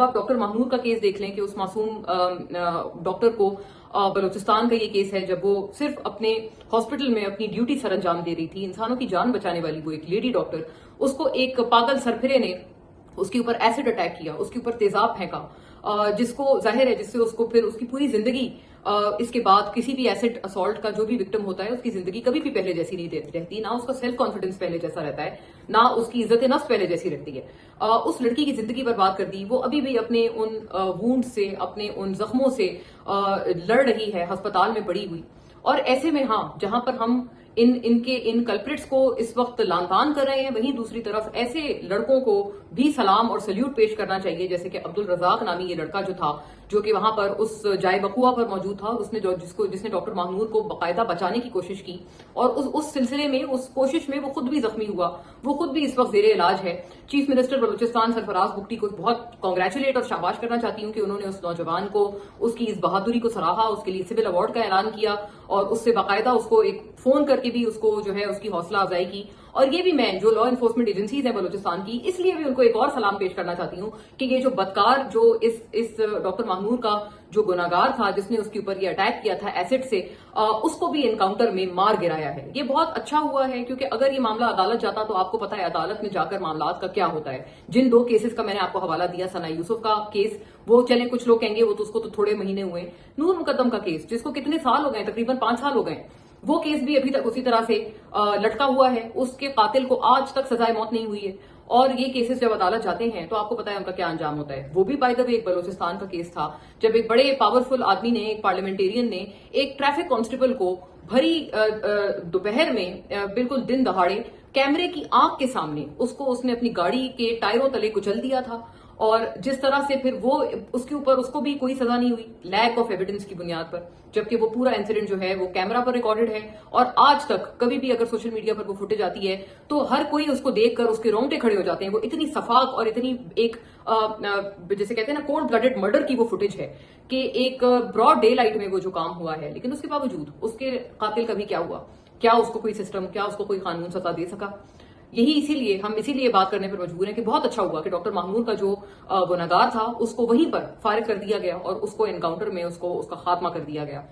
आप डॉक्टर महमूद का केस देख लें कि उस मासूम डॉक्टर को बलूचिस्तान का ये केस है जब वो सिर्फ अपने हॉस्पिटल में अपनी ड्यूटी सर अंजाम दे रही थी, इंसानों की जान बचाने वाली वो एक लेडी डॉक्टर, उसको एक पागल सरफिरे ने उसके ऊपर एसिड अटैक किया, उसके ऊपर तेजाब फेंका, जिसको जाहिर है जिससे उसको फिर उसकी पूरी जिंदगी इसके बाद किसी भी एसिड असॉल्ट का जो भी विक्टिम होता है उसकी जिंदगी कभी भी पहले जैसी नहीं रहती, ना उसका सेल्फ कॉन्फिडेंस पहले जैसा रहता है, ना उसकी इज्जत नफ्स पहले जैसी रहती है। उस लड़की की जिंदगी बर्बाद कर दी। वो अभी भी अपने उन वूंड से, अपने उन जख्मों से लड़ रही है, अस्पताल में पड़ी हुई। और ऐसे में हाँ, जहां पर हम इन कल्प्रिट्स को इस वक्त लांतान कर रहे हैं, वहीं दूसरी तरफ ऐसे लड़कों को भी सलाम और सल्यूट पेश करना चाहिए, जैसे कि अब्दुल रजाक नामी ये लड़का जो था, जो कि वहां पर उस जाए बकुआ पर मौजूद था, जिसने डॉक्टर महमूद को बाकायदा बचाने की कोशिश की, और उस सिलसिले में, उस कोशिश में वो खुद भी जख्मी हुआ, वो खुद भी इस वक्त जेरे इलाज है। चीफ मिनिस्टर बलूचिस्तान सरफराज बुगटी को बहुत कांग्रेचुलेट और शाबाश करना चाहती हूँ कि उन्होंने उस नौजवान को, उसकी इस बहादुरी को सराहा, उसके लिए सिविल अवार्ड का ऐलान किया और उससे बाकायदा उसको एक फोन करके भी उसको जो है उसकी हौसला अफजाई की। और ये भी मैं जो लॉ एनफोर्समेंट एजेंसीज हैं बलूचिस्तान की, इसलिए भी उनको एक और सलाम पेश करना चाहती हूँ कि ये जो बदकार, जो इस डॉक्टर महमूद का जो गुनाहगार था, जिसने उसके ऊपर ये अटैक किया था एसिड से, उसको भी एनकाउंटर में मार गिराया है। ये बहुत अच्छा हुआ है, क्योंकि अगर ये मामला अदालत जाता तो आपको पता है अदालत में जाकर मामला का क्या होता है। जिन दो केसेस का मैंने आपको हवाला दिया, सना यूसुफ का केस, वो चले कुछ लोग कहेंगे वो तो उसको तो थोड़े महीने हुए, नूर मुकद्दम का केस जिसको कितने साल हो गए, तकरीबन 5 साल हो गए, वो केस भी अभी तक उसी तरह से लटका हुआ है। उसके कातिल को आज तक सजाए मौत नहीं हुई है। और ये केसेस जब अदालत जाते हैं तो आपको पता है उनका क्या अंजाम होता है। वो भी बाय द वे एक बलूचिस्तान का केस था, जब एक बड़े पावरफुल आदमी ने, एक पार्लियामेंटेरियन ने एक ट्रैफिक कांस्टेबल को भरी दोपहर में बिल्कुल दिन दहाड़े कैमरे की आंख के सामने उसने अपनी गाड़ी के टायरों तले कुचल दिया था। और जिस तरह से फिर वो उसके ऊपर, उसको भी कोई सजा नहीं हुई, लैक ऑफ एविडेंस की बुनियाद पर, जबकि वो पूरा इंसिडेंट जो है वो कैमरा पर रिकॉर्डेड है। और आज तक कभी भी अगर सोशल मीडिया पर वो फुटेज आती है तो हर कोई उसको देखकर उसके रोंगटे खड़े हो जाते हैं। वो इतनी सफाक और इतनी एक जैसे कहते हैं ना कोल्ड ब्लडेड मर्डर की वो फुटेज है कि एक ब्रॉड डे लाइट में वो जो काम हुआ है। लेकिन उसके बावजूद उसके कातिल का भी क्या हुआ? क्या उसको कोई सिस्टम, क्या उसको कोई कानून सजा दे सका? हम इसीलिए बात करने पर मजबूर हैं कि बहुत अच्छा हुआ कि डॉक्टर महमूद का जो गुनहगार था उसको वहीं पर फारिग कर दिया गया और उसको एनकाउंटर में उसका खात्मा कर दिया गया।